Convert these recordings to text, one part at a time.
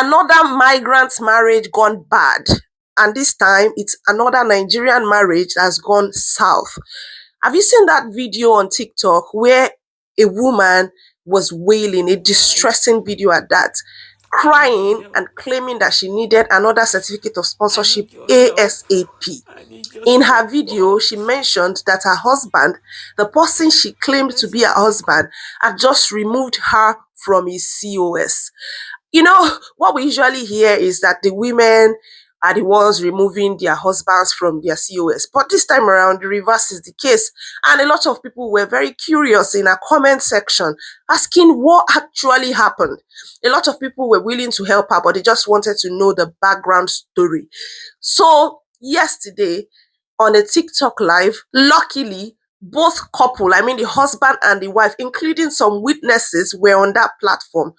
Another migrant marriage gone bad. And this time, it's another Nigerian marriage that's gone south. Have you seen that video on TikTok where a woman was wailing, a distressing video at that, crying and claiming that she needed another certificate of sponsorship ASAP? In her video, she mentioned that her husband, the person she claimed to be her husband, had just removed her from his COS. You know, what we usually hear is that the women are the ones removing their husbands from their COS. But this time around, the reverse is the case. And a lot of people were very curious in our comment section, asking what actually happened. A lot of people were willing to help her, but they just wanted to know the background story. So yesterday, on a TikTok live, luckily, both couple, I mean the husband and the wife, including some witnesses, were on that platform.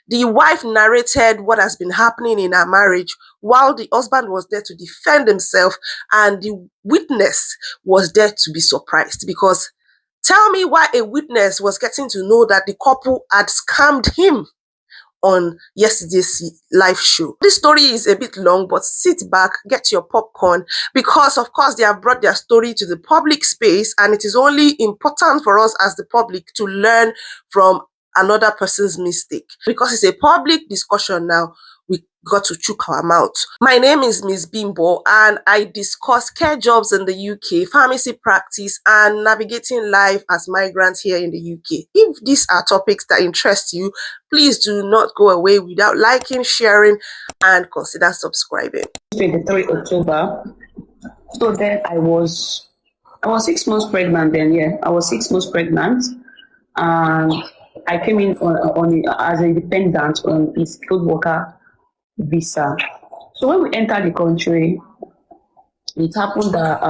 The wife narrated what has been happening in her marriage while the husband was there to defend himself, and the witness was there to be surprised. Because tell me why a witness was getting to know that the couple had scammed him on yesterday's live show. This story is a bit long, but sit back, get your popcorn, because of course they have brought their story to the public space, and it is only important for us as the public to learn from another person's mistake. Because it's a public discussion now, we got to chook our mouth. My name is Miss Bimbo, and I discuss care jobs in the UK, pharmacy practice, and navigating life as migrants here in the UK. If these are topics that interest you, please do not go away without liking, sharing, and consider subscribing. 23 October. So then I was 6 months pregnant then, yeah. I was 6 months pregnant, and I came in on as a dependent on a skilled worker visa. So when we entered the country, it happened that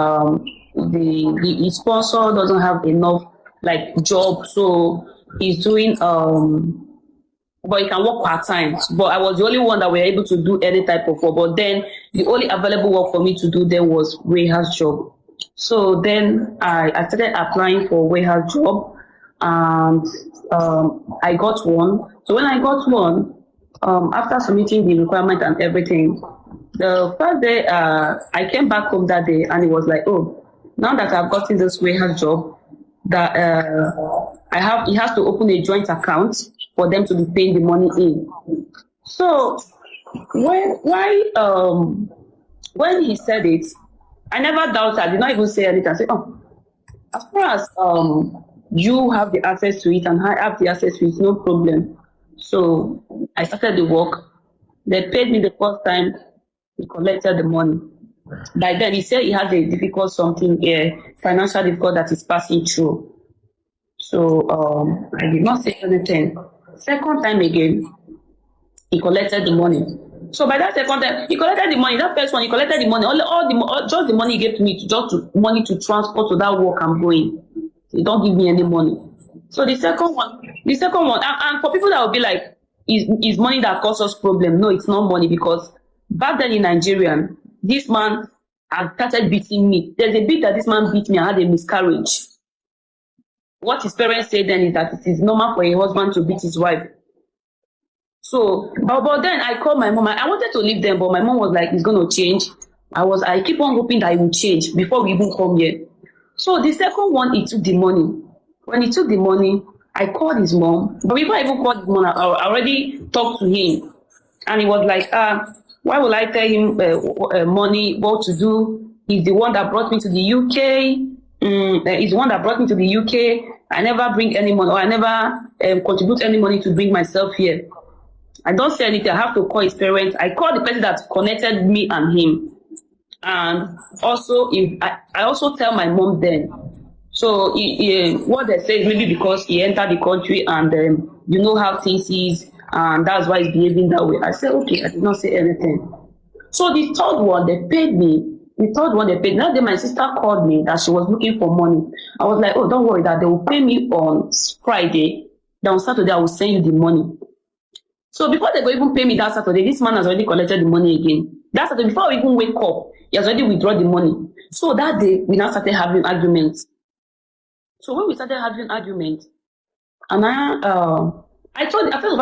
the sponsor doesn't have enough like job, so he's doing but he can work part-time. But I was the only one that were able to do any type of work. But then the only available work for me to do there was warehouse job. So then I started applying for warehouse job, and I got one. So when I got one, after submitting the requirement and everything, the first day I came back home that day, and it was like, oh, now that I've gotten this warehouse job, that he has to open a joint account for them to be paying the money in. So when he said it, I never doubted. I did not even say anything. I said, oh, as far as you have the access to it and I have the access to it, no problem. So I started the work. They paid me the first time. He collected the money. By then, he said he has a difficult something, financial difficult that is passing through. So I did not say anything. Second time again, he collected the money. So by that second time, he collected the money. That first one, he collected the money. Just the money he gave to me, money to transport to that work I'm going. He don't give me any money. So the second one, and for people that will be like, is money that causes us problem? No, it's not money, because back then in Nigeria, this man had started beating me. There's a bit that this man beat me. I had a miscarriage. What his parents said then is that it is normal for a husband to beat his wife. So, but then I called my mom. I wanted to leave them, but my mom was like, it's going to change. I keep on hoping that it will change before we even come here. So the second one, he took the money. When he took the money, I called his mom. But before I even called his mom, I already talked to him. And he was like, why will I tell him money, what to do? He's the one that brought me to the UK. He's the one that brought me to the UK. I never bring any money, or I never contribute any money to bring myself here. I don't say anything. I have to call his parents. I called the person that connected me and him. And also, I also tell my mom then. So what they say is maybe because he entered the country and you know how things is, and that's why he's behaving that way. I said, okay, I did not say anything. So the third one, they paid me. Now then my sister called me that she was looking for money. I was like, oh, don't worry, that they will pay me on Friday. Then on Saturday, I will send you the money. So before they go even pay me that Saturday, this man has already collected the money again. That Saturday, before I even wake up, he has already withdrawn the money. So that day, we now started having arguments. So when we started having arguments, and I told him to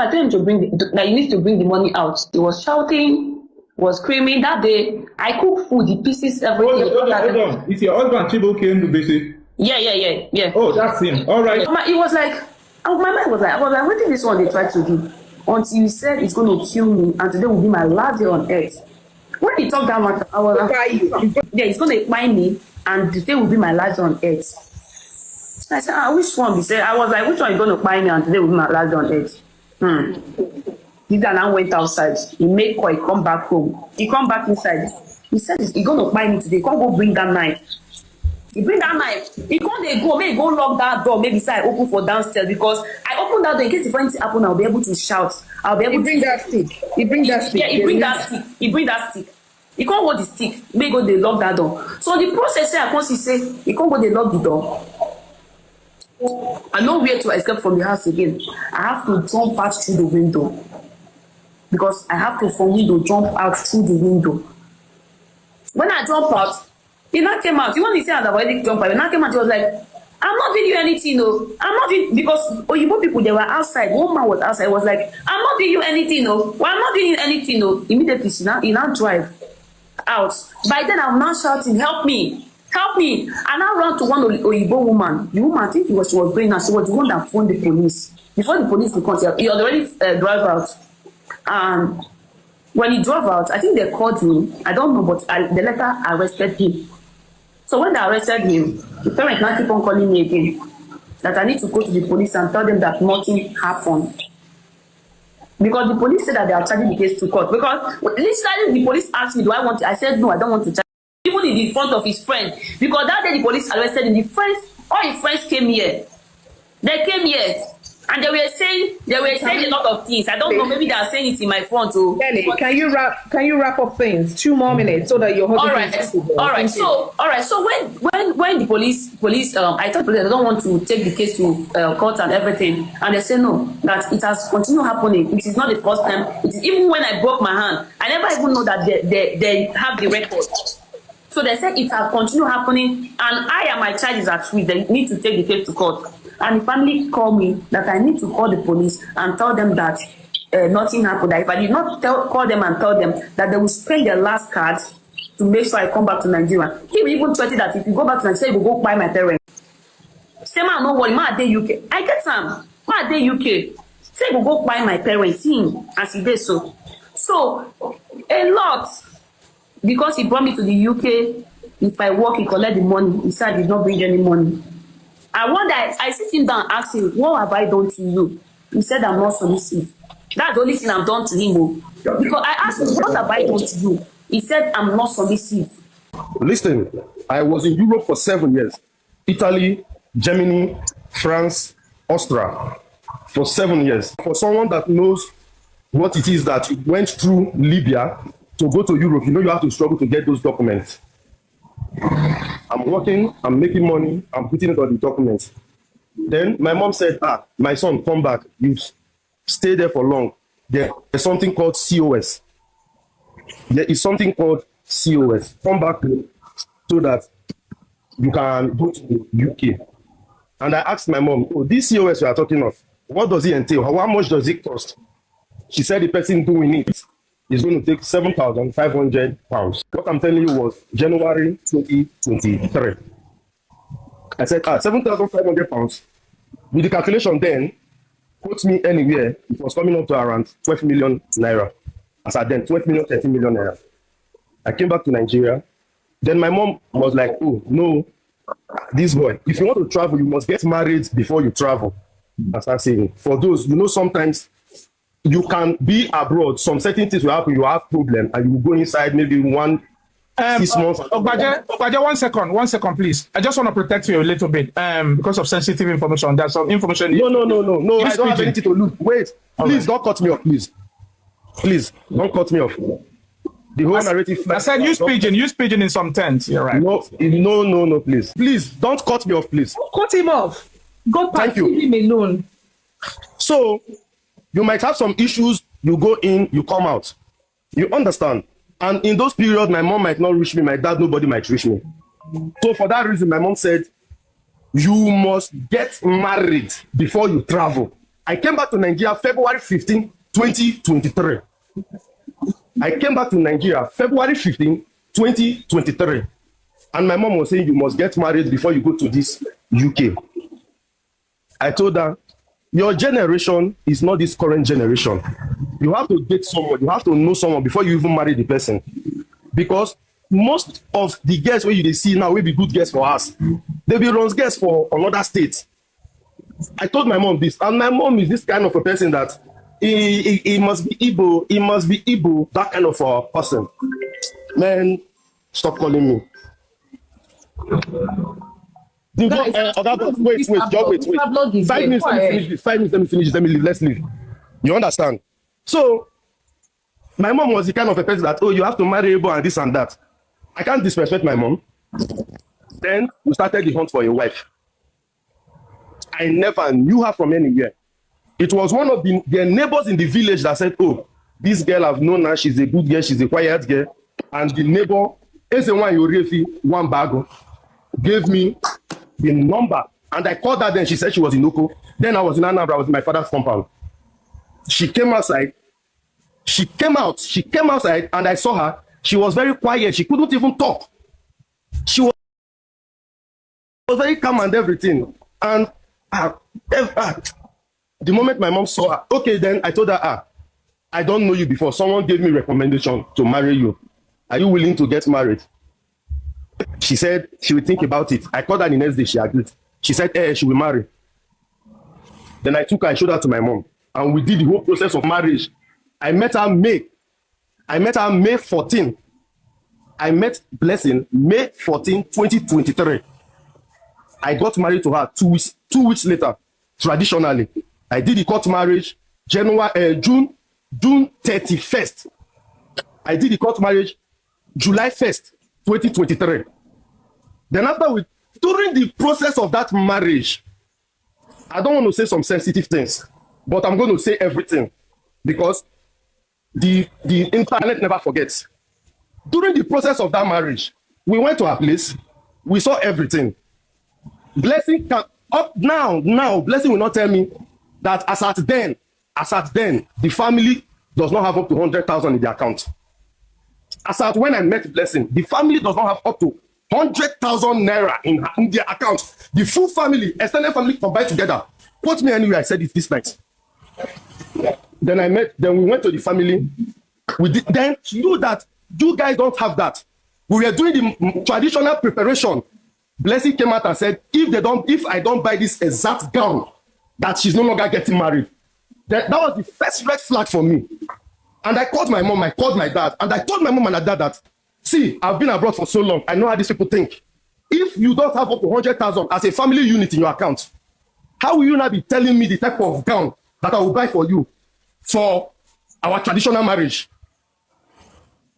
that you need to bring the money out. He was shouting, was screaming. That day, I cooked food, the pieces, everything. Hold on. It's your husband, Chibo came to visit. Yeah. Oh, that's him. All right. It was like, my mind was like, what did this one they try to do? Until he said he's going to kill me, and today will be my last day on earth. When he talked that much, I was like, yeah, he's going to find me, and today will be my last day on earth. I said, which one? He said, I was like, which one is going to find me, and today will be my last day on earth? He then I went outside. He made call. He come back home. He come back inside. He said, he's going to find me today. He can't go bring that knife. He bring that knife. He can't go. Maybe go lock that door. Maybe say I open for downstairs, because I open that door in case if anything happen, I'll be able to shout. I'll be able to bring that stick. He bring that stick. Yeah, he bring that stick. He bring that stick. He can't hold the stick. Maybe go they lock that door. So the process say I can't say he can't go they lock the door. I know where to escape from the house again. I have to jump out through the window, because I have to from window jump out through the window. When I jump out, he not came out. You want to say I've already jumped out? He not came out. He was like, I'm not doing you anything, no. I'm not doing, because Oyibo people, they were outside. One man was outside. Was like, I'm not doing you anything, no. Well, I'm not doing you anything, no. Immediately, he now drive out. By then, I'm now shouting, help me. Help me. And I ran to one Oyibo woman. The woman, I think she was going out. She was the one that phoned the police. Before the police could come, he had already drive out. And when he drove out, I think they called me. I don't know, but they later arrested him. So when they arrested him, the parents now keep on calling me again, that I need to go to the police and tell them that nothing happened. Because the police said that they are charging the case to court. Because literally the police asked me, do I want to? I said, no, I don't want to charge. Even in the front of his friend. Because that day the police arrested him. The friends, all his friends came here. They came here. And they were saying a lot of things. I don't know, maybe they are saying it in my front. Oh. Kelly, can you wrap up things? 2 more minutes so that you're all right. So when the police I told police I don't want to take the case to court and everything, and they say no, that it has continued happening. It is not the first time. It is even when I broke my hand. I never even know that they have the record. So they said it has continued happening, and I and my child is at risk. They need to take the case to court. And the family called me that I need to call the police and tell them that nothing happened. That if I did not call them and tell them that they will spend their last card to make sure I come back to Nigeria. He will even threaten that if you go back to Nigeria, you will go buy my parents. Say, man, no worry, man, I UK. I get some. Man, I UK. Say, you will go buy my parents. Him, as he did so. So, a lot. Because he brought me to the UK, if I work, he collect the money. He said I did not bring any money. I wonder, I sit him down and ask him, what have I done to you? He said, I'm not submissive. That's the only thing I've done to him. Because I asked him, what have I done to you? He said, I'm not submissive. Listen, I was in Europe for 7 years. Italy, Germany, France, Austria for 7 years. For someone that knows what it is that went through Libya to go to Europe, you know you have to struggle to get those documents. I'm working, I'm making money, I'm putting it on the documents. Then my mom said, my son, come back. You've stayed there for long. There's something called COS. There is something called COS. Come back so that you can go to the UK. And I asked my mom, this COS we are talking of, what does it entail? How much does it cost? She said the person doing it is going to take £7,500. What I'm telling you was January 2023. I said, £7,500. With the calculation then, quote me anywhere, it was coming up to around 12 million naira. As at then, 12 million, 13 million naira. I came back to Nigeria. Then my mom was like, oh, no, this boy, if you want to travel, you must get married before you travel. I started saying, for those, you know, sometimes you can be abroad, some certain things will happen, you have problem, and you will go inside maybe 6 months. Ogbaje, 1 second, please. I just want to protect you a little bit because of sensitive information. There's some information. No. I don't have anything to lose. Wait, please don't cut me off, please. Please, don't cut me off. The whole narrative. I said use pigeon in some tense. You're right. No, please. Please, don't cut me off, please. Cut him off. God, thank you. Leave him alone. So, you might have some issues, you go in, you come out. You understand? And in those periods, my mom might not reach me, my dad, nobody might reach me. So for that reason, my mom said, you must get married before you travel. I came back to Nigeria February 15, 2023. I came back to Nigeria February 15, 2023. And my mom was saying, you must get married before you go to this UK. I told her, your generation is not this current generation. You have to date someone, you have to know someone before you even marry the person. Because most of the girls where you see now will be good girls for us. They be runs girls for another state. I told my mom this, and my mom is this kind of a person that he must be Igbo, he must be Igbo, that kind of a person. Man, stop calling me. Guys, wait. 5 minutes, let me finish this. 5 minutes, let me finish this. Let me leave. Let's leave. You understand? So, my mom was the kind of a person that, oh, you have to marry Igbo and this and that. I can't disrespect my mom. Then we started the hunt for a wife. I never knew her from anywhere. It was one of their neighbors in the village that said, oh, this girl I've known her, she's a good girl, she's a quiet girl. And the neighbor, one bag, gave me the number. And I called her then, she said she was in Oko. Then I was in Anambra, I was in my father's compound. She came outside. She came outside and I saw her. She was very quiet. She couldn't even talk. She was very calm and everything. And the moment my mom saw her, okay, then I told her, I don't know you before. Someone gave me recommendation to marry you. Are you willing to get married? She said she would think about it. I called her the next day. She agreed. She said, she will marry. Then I took her, I showed her to my mom. And we did the whole process of marriage. I met her May 14. I met Blessing May 14, 2023. I got married to her 2 weeks later, traditionally. I did the court marriage June 31st. I did the court marriage July 1st, 2023. Then during the process of that marriage, I don't want to say some sensitive things, but I'm going to say everything because the internet never forgets. During the process of that marriage, we went to her place, we saw everything. Blessing up now, Blessing will not tell me that as at then, the family does not have up to 100,000 in the account. As at when I met Blessing, the family does not have up to 100,000 naira in their account. The full family, extended family combined together. Quote me anyway, I said it this night. Then we went to the family. Then you know that you guys don't have that. We were doing the traditional preparation. Blessing came out and said, if I don't buy this exact gown, that she's no longer getting married. That was the first red flag for me. And I called my mom, I called my dad, and I told my mom and my dad that, see, I've been abroad for so long, I know how these people think. If you don't have up to 100,000 as a family unit in your account, how will you not be telling me the type of gown that I will buy for you for our traditional marriage?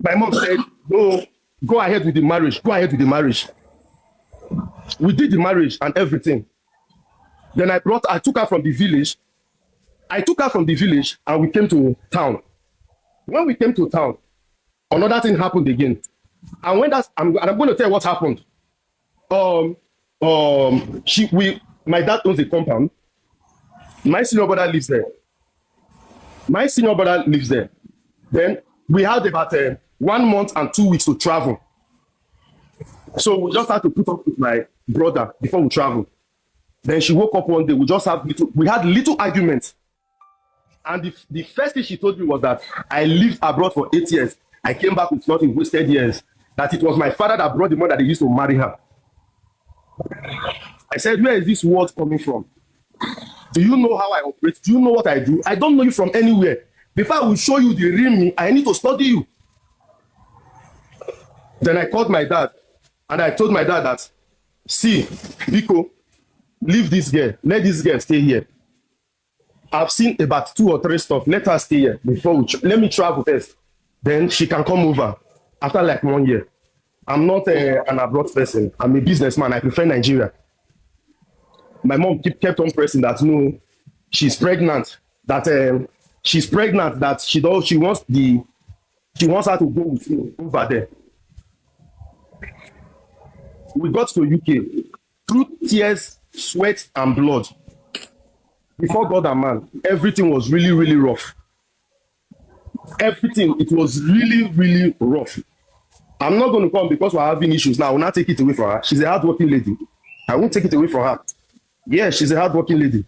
My mom said, no, go ahead with the marriage, We did the marriage and everything. Then I took her from the village. And we came to town. When we came to town, another thing happened again. And I'm going to tell you what happened. My dad owns a compound. My senior brother lives there. Then we had about 1 month and 2 weeks to travel. So we just had to put up with my brother before we travel. Then she woke up one day. We had little arguments. And the first thing she told me was that I lived abroad for 8 years. I came back with nothing, wasted years. That it was my father that brought the money that they used to marry her. I said, where is this word coming from? Do you know how I operate? Do you know what I do? I don't know you from anywhere. Before I will show you the real me, I need to study you. Then I called my dad. And I told my dad that, see, Biko, leave this girl. Let this girl stay here. I've seen about 2 or 3 stuff. Let her stay here before let me travel first. Then she can come over after like 1 year. I'm not an abroad person. I'm a businessman. I prefer Nigeria. My mom kept on pressing that no, she's pregnant. That she wants her to go with me over there. We got to UK through tears, sweat, and blood. Before God and man, everything was really, really rough. Everything, it was really, really rough. I'm not going to come because we're having issues now. I will not take it away from her. She's a hardworking lady. I won't take it away from her. Yeah, she's a hardworking lady.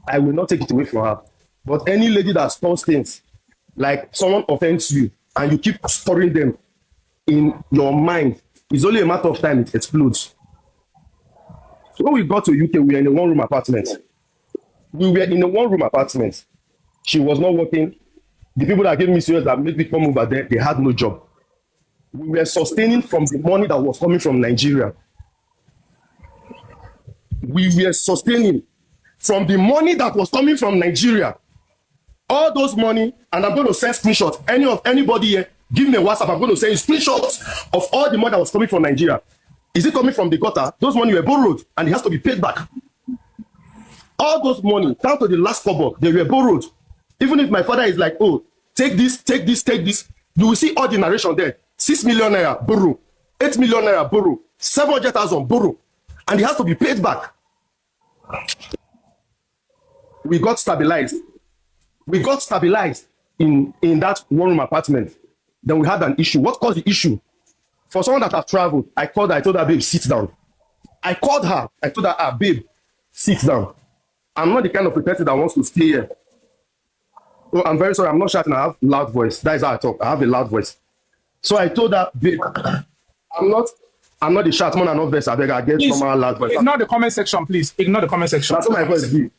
I will not take it away from her. But any lady that stores things, like someone offends you and you keep storing them in your mind, it's only a matter of time it explodes. So when we got to UK, we were in a one-room apartment. She was not working. The people that gave me serious that made me come over there, they had no job. We were sustaining from the money that was coming from Nigeria. We were sustaining from the money that was coming from Nigeria. All those money, and I'm going to send screenshots. Anybody here, give me a WhatsApp. I'm going to send screenshots of all the money that was coming from Nigeria. Is it coming from the gutter? Those money were borrowed, and it has to be paid back. All those money, down to the last kobo, they were borrowed. Even if my father is like, oh, take this, you will see all the narration there. 6 million naira, borrow. 8 million naira, borrow. 700,000, borrow. And it has to be paid back. We got stabilized. We got stabilized in that one-room apartment. Then we had an issue. What caused the issue? For someone that has traveled, I called her, I told her, babe, sit down. I called her, I told her, babe, sit down. I'm not the kind of person that wants to stay here. Oh, I'm very sorry, I'm not shouting, I have loud voice. That is how I talk, I have a loud voice. So I told her, babe, I'm not the shout man and not vest. I beg, I get normal loud voice. Ignore the comment section, please. Ignore the comment section. That's what my voice be.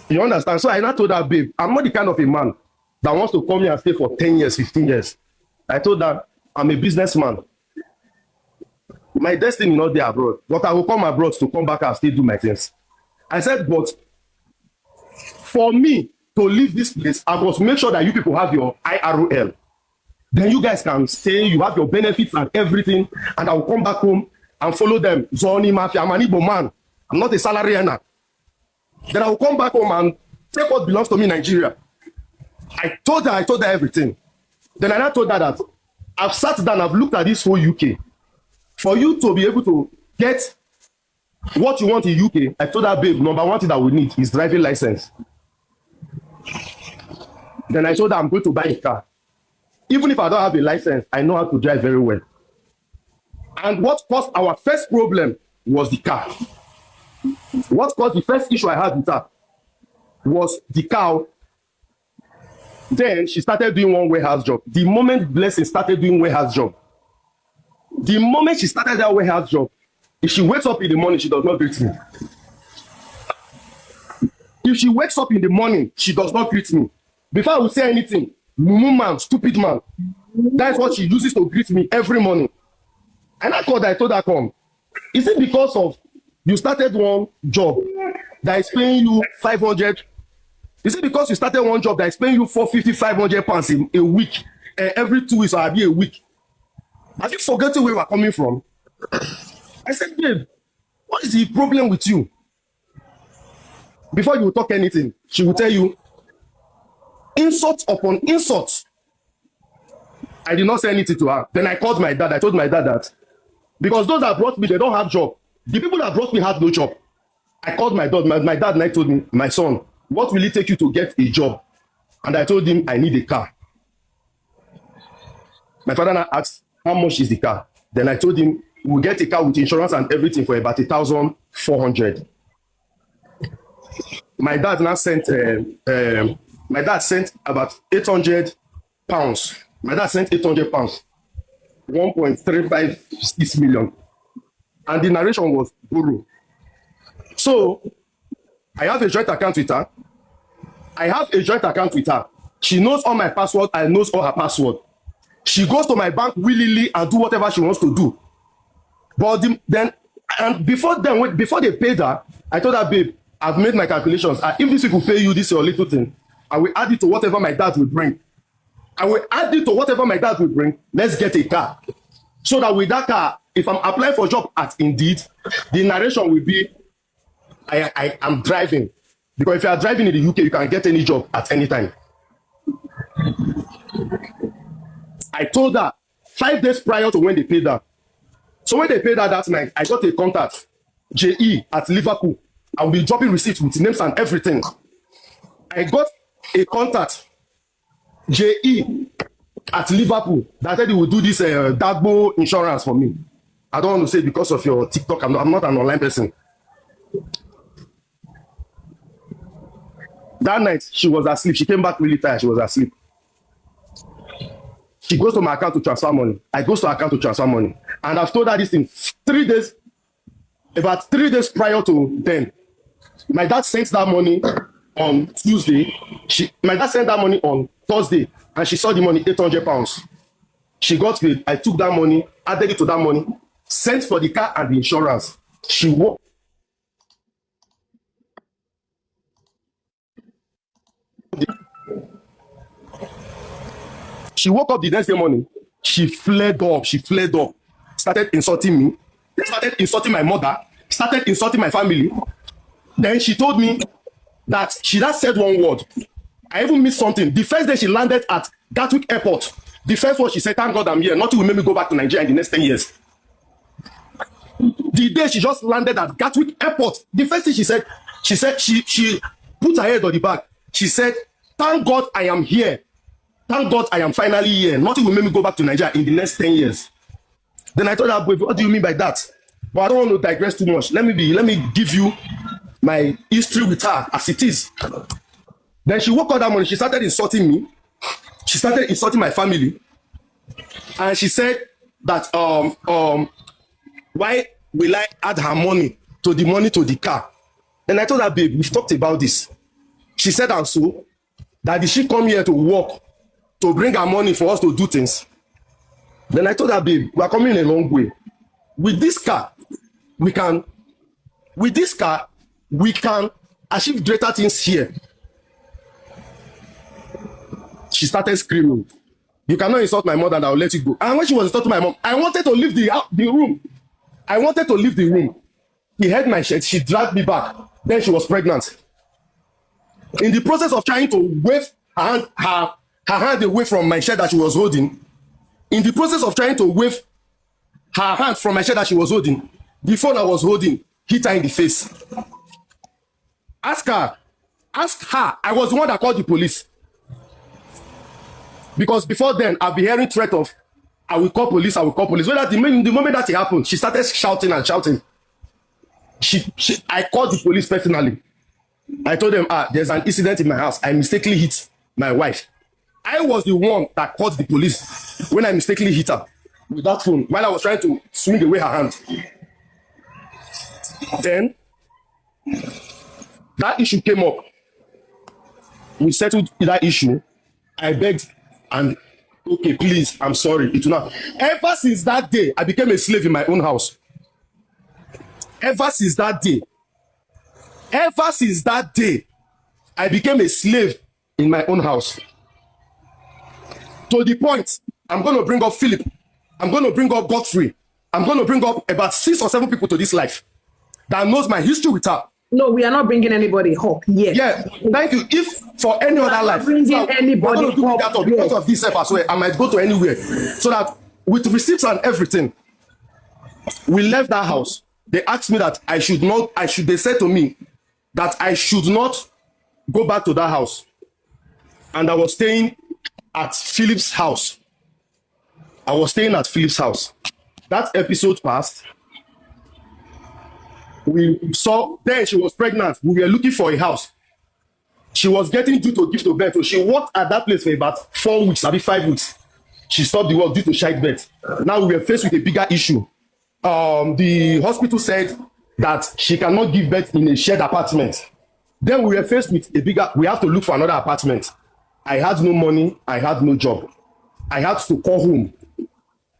You understand? So I now told her, babe, I'm not the kind of a man that wants to come here and stay for 10 years, 15 years. I told her, I'm a businessman. My destiny is not there abroad, but I will come abroad to come back and still do my things. I said, but for me to leave this place, I must make sure that you people have your IROL. Then you guys can stay, you have your benefits and everything, and I will come back home and follow them. Zoni Mafia, I'm an Igbo man. I'm not a salary earner. Then I will come back home and take what belongs to me in Nigeria. I told her everything. Then I told her that I've sat down, I've looked at this whole UK. For you to be able to get what you want in UK, I told her, babe, number one thing that we need is driving license. Then I told her I'm going to buy a car. Even if I don't have a license, I know how to drive very well. And what caused our first problem was the car. What caused the first issue I had with her was the car. Then she started doing one warehouse job. The moment Blessing started doing warehouse job, the moment she started that warehouse job, if she wakes up in the morning, she does not greet me. If she wakes up in the morning, she does not greet me. Before I would say anything, mumu man, stupid man. That's what she uses to greet me every morning. And I called her, I told her, come. Is it because of you started one job that is paying you 500? Is it because you started one job that is paying you 450, 500 pounds a week, every 2 weeks or a week? Have you forgotten where we are coming from? I said, babe, what is the problem with you? Before you talk anything, she will tell you insult upon insult. I did not say anything to her. Then I called my dad. I told my dad that because those that brought me, they don't have job. The people that brought me had no job. I called my dad. My dad and I told me, my son, what will it take you to get a job? And I told him I need a car. My father now asked, how much is the car? Then I told him we'll get a car with insurance and everything for about 1,400. My dad now sent my dad sent about 800 pounds. My dad sent 800 pounds, 1.356 million. And the narration was borrow. So I have a joint account with her. She knows all my password. I knows all her password. She goes to my bank willingly and do whatever she wants to do. But before they paid her, I told her, babe, I've made my calculations. If these people pay you this your little thing, I will add it to whatever my dad will bring. Let's get a car. So that with that car, if I'm applying for a job at Indeed, the narration will be, I am driving. Because if you are driving in the UK, you can get any job at any time. I told her 5 days prior to when they paid her. So when they paid her that night, I got a contact, JE at Liverpool. I will be dropping receipts with names and everything. I got a contact, JE, at Liverpool, that said he would do this Dagbo insurance for me. I don't want to say because of your TikTok, I'm not an online person. That night, she was asleep. She came back really tired. She was asleep. She goes to my account to transfer money. I goes to her account to transfer money. And I've told her this in 3 days, about 3 days prior to then. My dad sent that money on Tuesday. My dad sent that money on Thursday. And she saw the money, £800. She got paid. I took that money, added it to that money, sent for the car and the insurance. She woke. She woke up the next day morning. She flared up. She flared up. Started insulting me. Started insulting my mother. Started insulting my family. Then she told me that she just said one word. I even missed something. The first day she landed at Gatwick Airport, the first word she said, "Thank God I'm here. Nothing will make me go back to Nigeria in the next 10 years." The day she just landed at Gatwick Airport, the first thing she said she put her head on the back. She said, "Thank God I am here. Thank God I am finally here. Nothing will make me go back to Nigeria in the next 10 years. Then I told her, "What do you mean by that?" But I don't want to digress too much. Let me give you my history with her as it is. Then she woke up that morning. She started insulting me. She started insulting my family. And she said that why will I add her money to the car? Then I told her, "Babe, we've talked about this." She said, "And so, that did she come here to work, to bring her money for us to do things?" Then I told her, "Babe, we are coming a long way. With this car, we can achieve greater things here." She started screaming, "You cannot insult my mother and I will let you go." And when she was insulting my mom, I wanted to leave the room. I wanted to leave the room. He held my shirt. She dragged me back. Then she was pregnant. In the process of trying to wave her hand away from my shirt that she was holding, in the process of trying to wave her hand from my shirt that she was holding, the phone I was holding hit her in the face. Ask her. I was the one that called the police. Because before then, I've been hearing threat of, I will call police. Well, the moment that it happened, she started shouting and shouting. I called the police personally. I told them, there's an incident in my house. I mistakenly hit my wife. I was the one that called the police when I mistakenly hit her with that phone while I was trying to swing away her hand. Then, that issue came up. We settled that issue. I begged and, "Okay, please, I'm sorry. It will not." Ever since that day, I became a slave in my own house. Ever since that day, I became a slave in my own house. To the point, I'm going to bring up Philip. I'm going to bring up Godfrey. I'm going to bring up about 6 or 7 people to this life that knows my history with her. No, we are not bringing anybody up yet. Yeah, thank you. If for any other life, anybody that because of this as well, I might go to anywhere. So that with receipts and everything, we left that house. They asked me that they said to me that I should not go back to that house. And I was staying at Philip's house. That episode passed. We saw, then she was pregnant. We were looking for a house. She was getting due to give to birth. So she worked at that place for about 4 weeks, maybe 5 weeks. She stopped the work due to childbirth. Now we were faced with a bigger issue. The hospital said that she cannot give birth in a shared apartment. Then we were faced with we have to look for another apartment. I had no money. I had no job. I had to call home.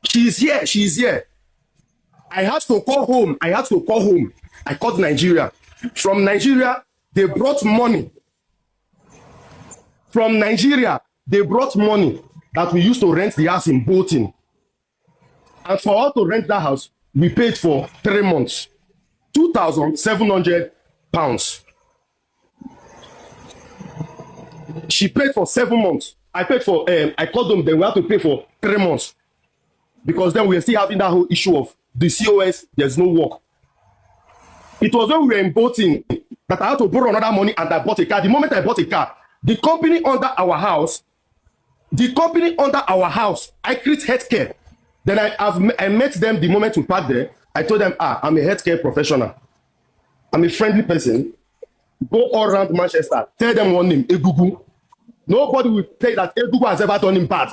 She's here. I had to call home. I called Nigeria. From Nigeria, they brought money. That we used to rent the house in Bolton. And for us to rent that house, we paid for 3 months. £2,700. She paid for 7 months. I called them, then we have to pay for 3 months. Because then we are still having that whole issue of the COS, there's no work. It was when we were in Bolton that I had to borrow another money and I bought a car. The moment I bought a car, the company under our house, I create healthcare. Then I met them the moment we parked there. I told them, I'm a healthcare professional. I'm a friendly person. Go all around Manchester. Tell them one name, Egugu. Nobody will tell you that Egugu has ever done him bad.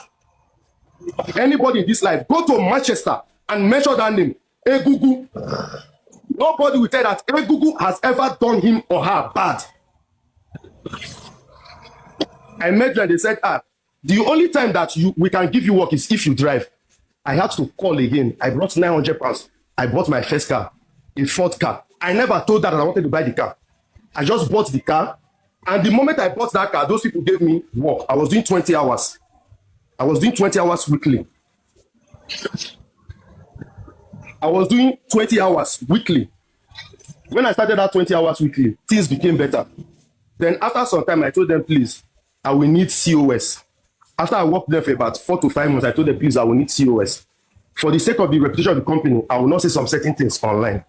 Anybody in this life, go to Manchester and mention that name, Egugu. Nobody will tell you that Egugu has ever done him or her bad. I met them, they said, the only time that we can give you work is if you drive. I had to call again. I brought 900 pounds. I bought my first car, a Ford car. I never told that I wanted to buy the car. I just bought the car. And the moment I bought that car, those people gave me work. I was doing 20 hours. I was doing 20 hours weekly. When I started that 20 hours weekly, things became better. Then after some time, I told them, please, I will need COS. After I worked there for about 4 to 5 months, I told them, please, I will need COS. For the sake of the reputation of the company, I will not say some certain things online.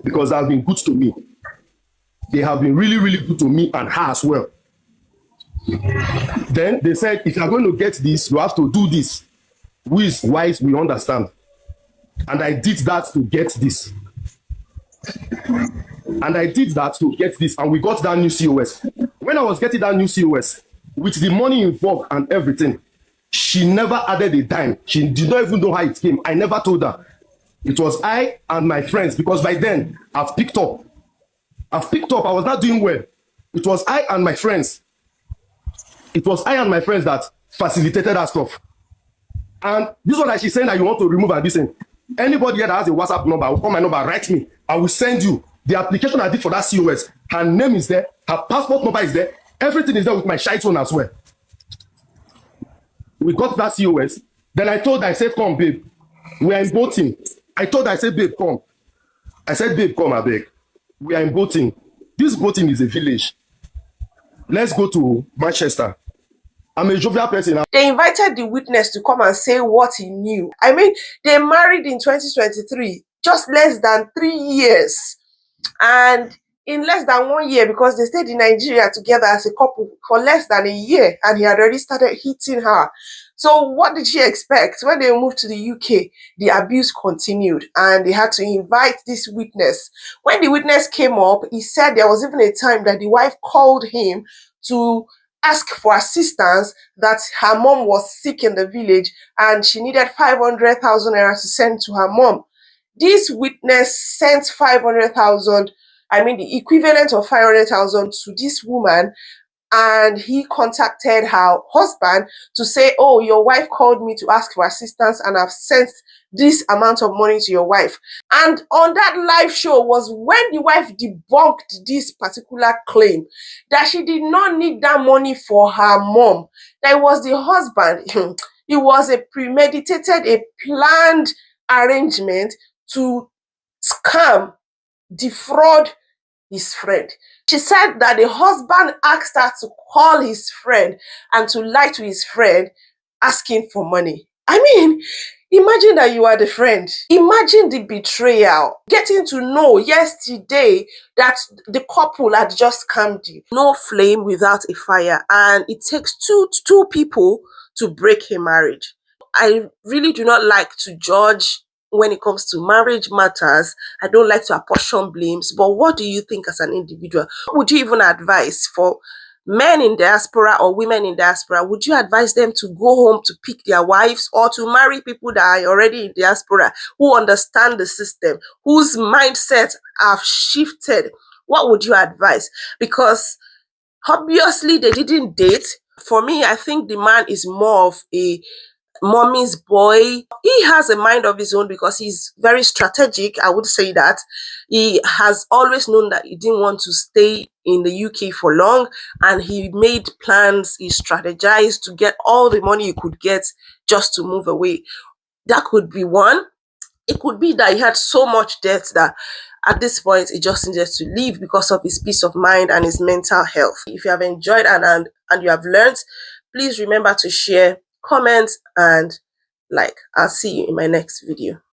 Because they have been good to me. They have been really, really good to me and her as well. Then they said, if you are going to get this, you have to do this. Who is wise, we understand. And I did that to get this. And we got that new COS. When I was getting that new COS, with the money involved and everything, she never added a dime. She did not even know how it came. I never told her. It was I and my friends, because by then I've picked up. I was not doing well. It was I and my friends. That facilitated that stuff. And this one that she's saying that you want to remove and this thing. Anybody here that has a WhatsApp number, I will call my number, write me. I will send you the application I did for that COS. Her name is there. Her passport number is there. Everything is there with my shite phone as well. We got that COS. Then I said, come, babe. We are in boating. I said, babe, come. I said, babe, come, I beg. We are in boating. This boating is a village. Let's go to Manchester. I'm a jovial person. They invited the witness to come and say what he knew. I mean, they married in 2023, just less than 3 years. And in less than 1 year, because they stayed in Nigeria together as a couple for less than a year, and he had already started hitting her. So what did she expect? When they moved to the UK, the abuse continued, and they had to invite this witness. When the witness came up, he said there was even a time that the wife called him to ask for assistance, that her mom was sick in the village and she needed 500,000 naira to send to her mom. This witness sent 500,000, I mean the equivalent of 500,000 to this woman, and he contacted her husband to say, oh, your wife called me to ask for assistance and I've sent this amount of money to your wife. And on that live show was when the wife debunked this particular claim, that she did not need that money for her mom. That it was the husband. It was a premeditated, a planned arrangement to scam, defraud his friend. She said that the husband asked her to call his friend and to lie to his friend asking for money. I mean, imagine that you are the friend. Imagine the betrayal. Getting to know yesterday that the couple had just scammed you. No flame without a fire, and it takes two people to break a marriage. I really do not like to judge when it comes to marriage matters. I don't like to apportion blames, but what do you think as an individual? What would you even advise for men in diaspora or women in diaspora? Would you advise them to go home to pick their wives, or to marry people that are already in diaspora, who understand the system, whose mindset have shifted? What would you advise? Because obviously they didn't date. For me, I think the man is more of a mommy's boy. He has a mind of his own because he's very strategic. I would say that he has always known that he didn't want to stay in the UK for long, and he made plans, he strategized to get all the money he could get just to move away. That could be one. It could be that he had so much debt that at this point he just needed to leave because of his peace of mind and his mental health. If you have enjoyed and you have learned, please remember to share, comment, and like. I'll see you in my next video.